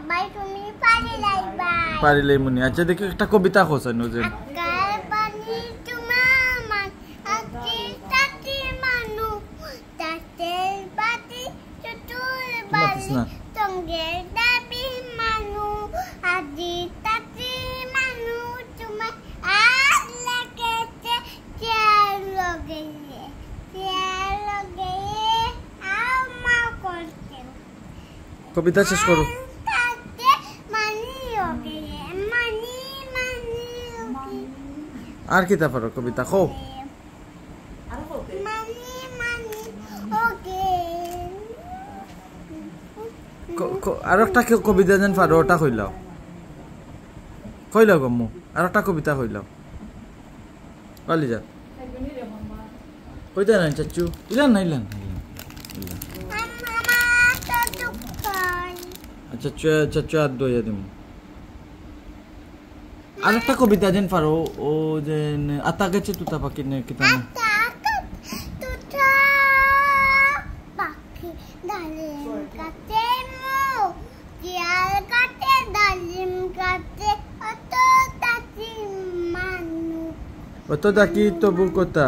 ভাই তুমি পারিলাইবা পারিলাই মুনি আচ্ছা দেখি একটা কবিতা কোসানো যে আকার পানি তোমার মান আকি তাতি মানু তাতের বাতি চতুর বালি সঙ্গে দাবি মানু আজি তাতি মানু তোমার আর লাগেছে চার লগে আমা করতে কবিতা শেষ করো আর কি তা পারো কবিতা কও আর একটা কবিতা যেন পারো ওটা কইলাও গম্মু আর একটা কবিতা কইলাও কালি যা কইতা না চাচু ইলান না ইলান আচ্ছা চাচু আর দইয়া দিমু আর একটা কবিতা যেন পারো ও যেন আতা গেছে তুতা পাখি নে কিতা না তুতা পাখি ডালিম কাটে মো জিয়াল কাটে ডালিম কাটে অত তাকি মানু অত দাকি তবু কথা